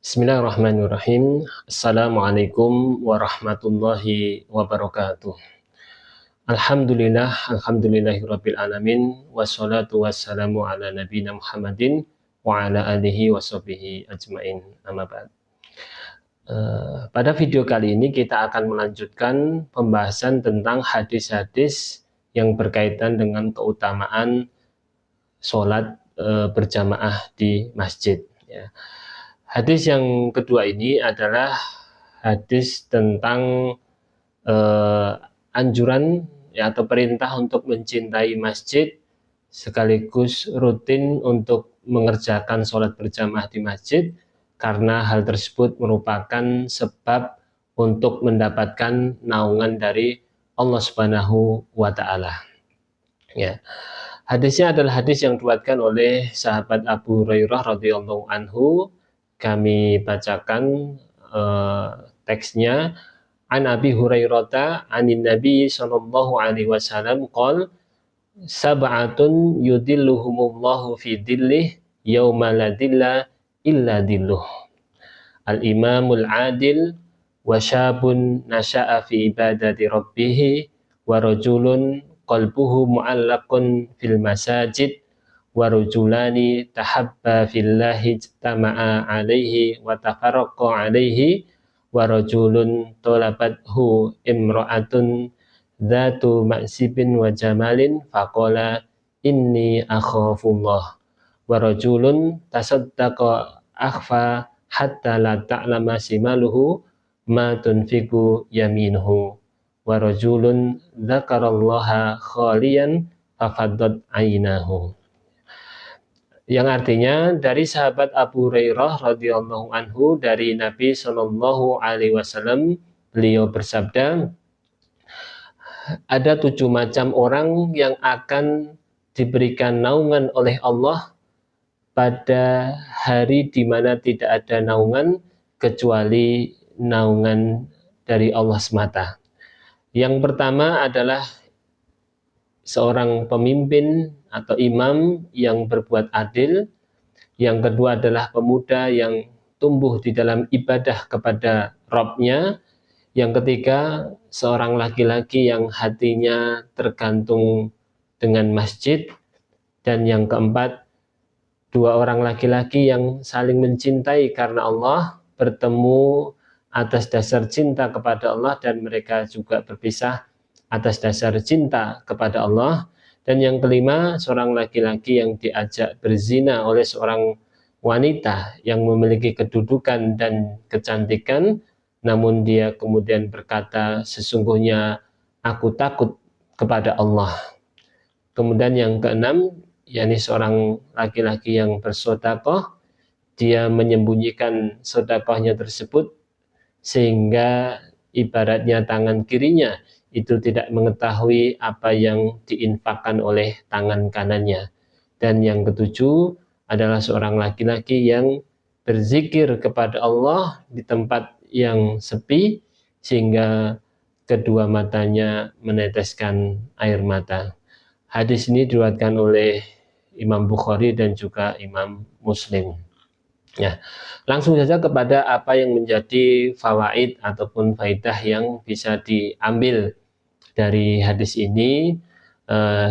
Bismillahirrahmanirrahim. Assalamualaikum warahmatullahi wabarakatuh. Alhamdulillahirabbil alamin wassalatu wassalamu ala nabiyina Muhammadin wa ala alihi washabihi ajmain. Amma ba'd. Pada video kali ini kita akan melanjutkan pembahasan tentang hadis-hadis yang berkaitan dengan keutamaan sholat berjamaah di masjid, ya. Hadis yang kedua ini adalah hadis tentang anjuran, ya, atau perintah untuk mencintai masjid sekaligus rutin untuk mengerjakan sholat berjamaah di masjid, karena hal tersebut merupakan sebab untuk mendapatkan naungan dari Allah Subhanahu wa Ta'ala. Ya. Hadisnya adalah hadis yang diriwayatkan oleh sahabat Abu Hurairah radhiyallahu anhu. Kami bacakan teksnya. An Abi Hurairah anin Nabi sallallahu alaihi wasallam qol sab'atun yudilluhumullahu fi dillih yauma la dilla illa dilluh. Al-imamul adil wa syabun nasha'a fi ibadati rabbih wa rajulun qalbuhu mu'allaqun fil masajid wa rajulani tahabba fillahi ijtama'a alaihi wa tafarraqa alaihi wa rajulun talabathu imra'atun dzatu ma'sibin wa jamalin faqala inni akhafullah wa rajulun tasaddaqa akhfa hatta la ta'lama shimaluhu ma tunfiqu yaminuhu wa rajulun dzakarallaha khaliyan fafaddat ainahu. Yang artinya dari sahabat Abu Hurairah radhiyallahu anhu dari Nabi Shallallahu alaihi wasallam, beliau bersabda, ada 7 macam orang yang akan diberikan naungan oleh Allah pada hari di mana tidak ada naungan kecuali naungan dari Allah semata. Yang pertama adalah seorang pemimpin atau imam yang berbuat adil. Yang kedua adalah pemuda yang tumbuh di dalam ibadah kepada Rabb-nya. Yang ketiga, seorang laki-laki yang hatinya tergantung dengan masjid. Dan yang keempat, 2 orang laki-laki yang saling mencintai karena Allah, bertemu atas dasar cinta kepada Allah, dan mereka juga berpisah atas dasar cinta kepada Allah. Dan yang kelima, seorang laki-laki yang diajak berzina oleh seorang wanita yang memiliki kedudukan dan kecantikan, namun dia kemudian berkata, sesungguhnya aku takut kepada Allah. Kemudian yang keenam, yakni seorang laki-laki yang bersedekah, dia menyembunyikan sedekahnya tersebut sehingga ibaratnya tangan kirinya itu tidak mengetahui apa yang diinfakkan oleh tangan kanannya. Dan yang ketujuh adalah seorang laki-laki yang berzikir kepada Allah di tempat yang sepi sehingga kedua matanya meneteskan air mata. Hadis ini diriwayatkan oleh Imam Bukhari dan juga Imam Muslim. Ya, langsung saja kepada apa yang menjadi fawaid ataupun faidah yang bisa diambil dari hadis ini.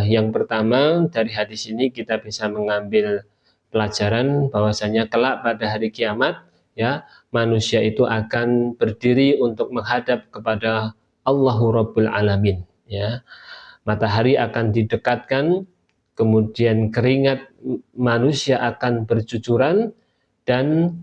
Yang pertama, dari hadis ini kita bisa mengambil pelajaran bahwasanya kelak pada hari kiamat, ya, manusia itu akan berdiri untuk menghadap kepada Allahu Rabbul Alamin, ya. Matahari akan didekatkan, kemudian keringat manusia akan bercucuran, dan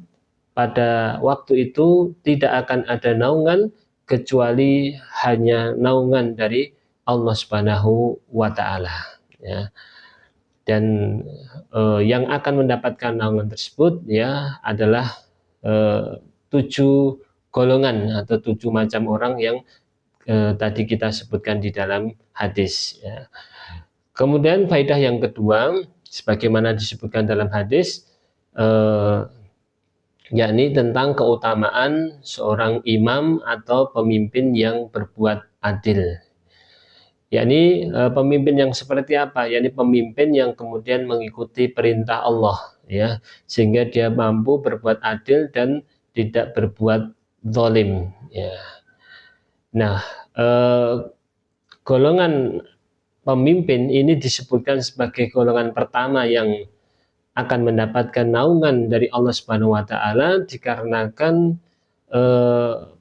pada waktu itu tidak akan ada naungan kecuali hanya naungan dari Allah Subhanahu wa Ta'ala, ya. Dan yang akan mendapatkan naungan tersebut, ya, adalah 7 golongan atau 7 macam orang yang tadi kita sebutkan di dalam hadis, ya. Kemudian faidah yang kedua, sebagaimana disebutkan dalam hadis, yakni tentang keutamaan seorang imam atau pemimpin yang berbuat adil. Yakni pemimpin yang seperti apa? Yakni pemimpin yang kemudian mengikuti perintah Allah, ya, sehingga dia mampu berbuat adil dan tidak berbuat zalim, ya. Nah, golongan pemimpin ini disebutkan sebagai golongan pertama yang akan mendapatkan naungan dari Allah Subhanahu wa taala dikarenakan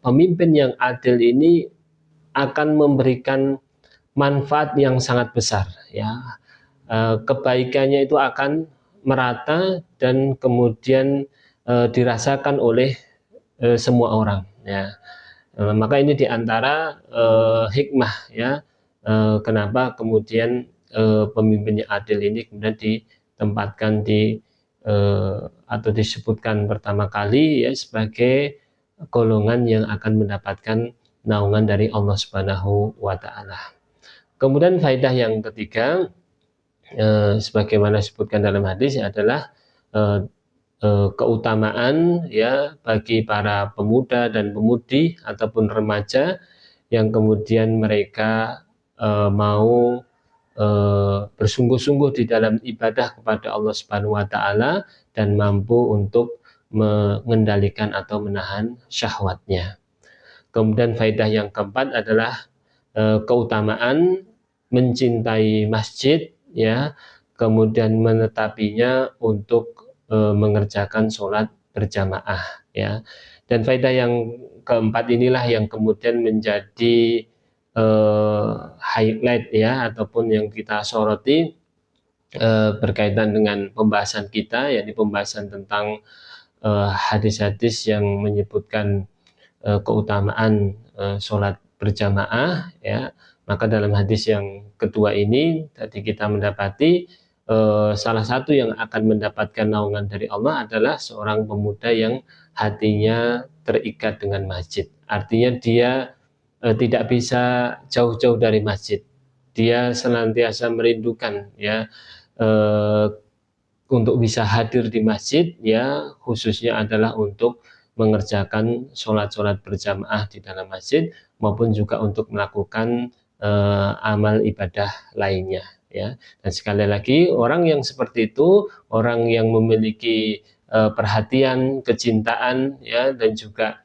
pemimpin yang adil ini akan memberikan manfaat yang sangat besar, ya. Kebaikannya itu akan merata dan kemudian dirasakan oleh semua orang, ya. Maka ini diantara hikmah, ya, kenapa kemudian pemimpin yang adil ini kemudian ditempatkan atau disebutkan pertama kali, ya, sebagai golongan yang akan mendapatkan naungan dari Allah Subhanahu wa taala. Kemudian faedah yang ketiga, sebagaimana disebutkan dalam hadis, adalah keutamaan, ya, bagi para pemuda dan pemudi ataupun remaja yang kemudian mereka mau bersungguh-sungguh di dalam ibadah kepada Allah Subhanahu wa taala dan mampu untuk mengendalikan atau menahan syahwatnya. Kemudian faedah yang keempat adalah keutamaan mencintai masjid, ya, kemudian menetapinya untuk mengerjakan sholat berjamaah, ya. Dan faedah yang keempat inilah yang kemudian menjadi highlight, ya, ataupun yang kita soroti berkaitan dengan pembahasan kita, yakni pembahasan tentang hadis-hadis yang menyebutkan keutamaan sholat berjamaah, ya. Maka dalam hadis yang kedua ini tadi kita mendapati salah satu yang akan mendapatkan naungan dari Allah adalah seorang pemuda yang hatinya terikat dengan masjid. Artinya dia tidak bisa jauh-jauh dari masjid. Dia senantiasa merindukan, ya, untuk bisa hadir di masjid, ya, khususnya adalah untuk mengerjakan sholat-sholat berjamaah di dalam masjid maupun juga untuk melakukan amal ibadah lainnya, ya. Dan sekali lagi, orang yang seperti itu, orang yang memiliki perhatian, kecintaan, ya, dan juga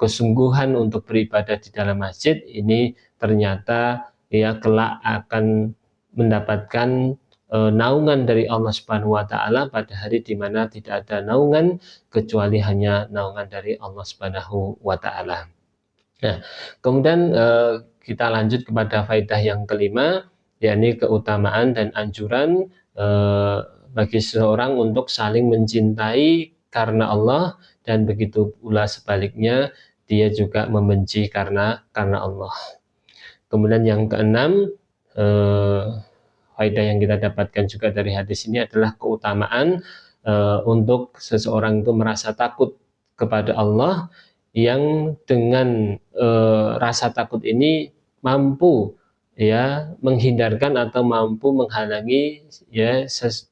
kesungguhan untuk beribadah di dalam masjid ini ternyata, ya, kelak akan mendapatkan naungan dari Allah Subhanahu wa taala pada hari di mana tidak ada naungan kecuali hanya naungan dari Allah Subhanahu wa taala. Nah, kemudian kita lanjut kepada faedah yang kelima, yakni keutamaan dan anjuran bagi seseorang untuk saling mencintai karena Allah, dan begitu pula sebaliknya, dia juga membenci karena Allah. Kemudian yang keenam, faedah yang kita dapatkan juga dari hadis ini adalah keutamaan untuk seseorang itu merasa takut kepada Allah, yang dengan rasa takut ini mampu, ya, menghindarkan atau mampu menghalangi, ya,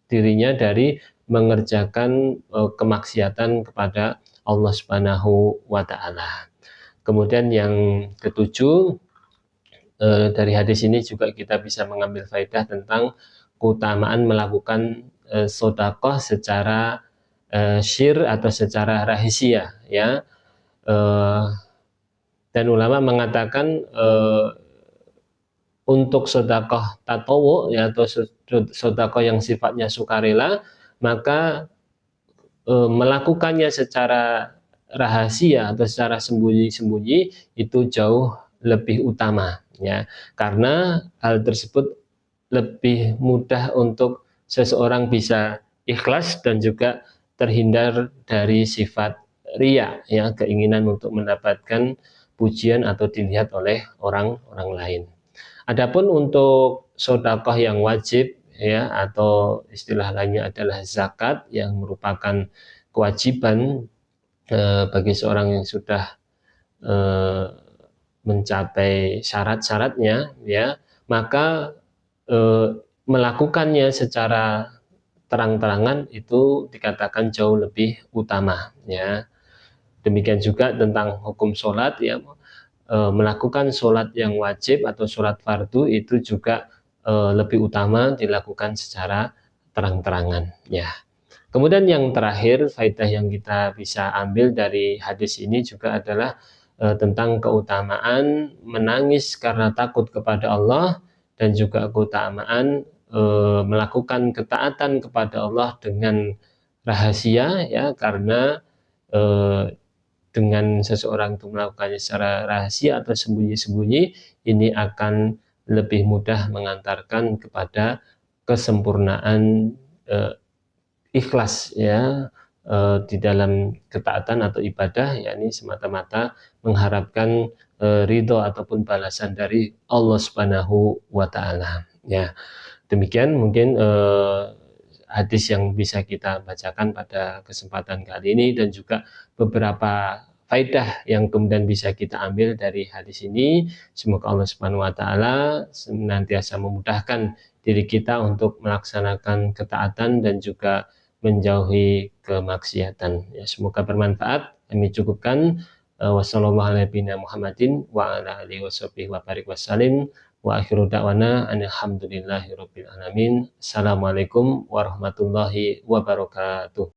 dirinya dari mengerjakan kemaksiatan kepada Allah Subhanahu wa taala. Kemudian yang ketujuh, dari hadis ini juga kita bisa mengambil faedah tentang keutamaan melakukan sedekah secara syir atau secara rahasia, ya. Dan ulama mengatakan untuk sedekah tatawu, ya, atau sedekah yang sifatnya sukarela, maka melakukannya secara rahasia atau secara sembunyi-sembunyi itu jauh lebih utama, ya, karena hal tersebut lebih mudah untuk seseorang bisa ikhlas dan juga terhindar dari sifat riya, ya, keinginan untuk mendapatkan pujian atau dilihat oleh orang lain. Adapun untuk sedekah yang wajib, ya, atau istilah lainnya adalah zakat, yang merupakan kewajiban bagi seorang yang sudah mencapai syarat-syaratnya, ya, maka melakukannya secara terang-terangan itu dikatakan jauh lebih utama, ya. Demikian juga tentang hukum sholat, ya, melakukan sholat yang wajib atau sholat fardu itu juga lebih utama dilakukan secara terang-terangan, ya. Kemudian yang terakhir, faedah yang kita bisa ambil dari hadis ini juga adalah tentang keutamaan menangis karena takut kepada Allah, dan juga keutamaan melakukan ketaatan kepada Allah dengan rahasia, ya, karena dengan seseorang itu melakukannya secara rahasia atau sembunyi-sembunyi, ini akan lebih mudah mengantarkan kepada kesempurnaan ikhlas, ya, di dalam ketaatan atau ibadah, yakni semata-mata mengharapkan ridho ataupun balasan dari Allah Subhanahu wa Ta'ala. Ya, demikian mungkin hadis yang bisa kita bacakan pada kesempatan kali ini, dan juga beberapa faedah yang kemudian bisa kita ambil dari hadis ini. Semoga Allah Subhanahu wa Ta'ala senantiasa memudahkan diri kita untuk melaksanakan ketaatan dan juga menjauhi kemaksiatan. Ya, semoga bermanfaat. Kami cukupkan. Wassalamualaikum warahmatullahi wabarakatuh wa ala alihi wasallam. Wa akhiru da'wana alhamdulillahi rabbil alamin. Assalamualaikum warahmatullahi wabarakatuh.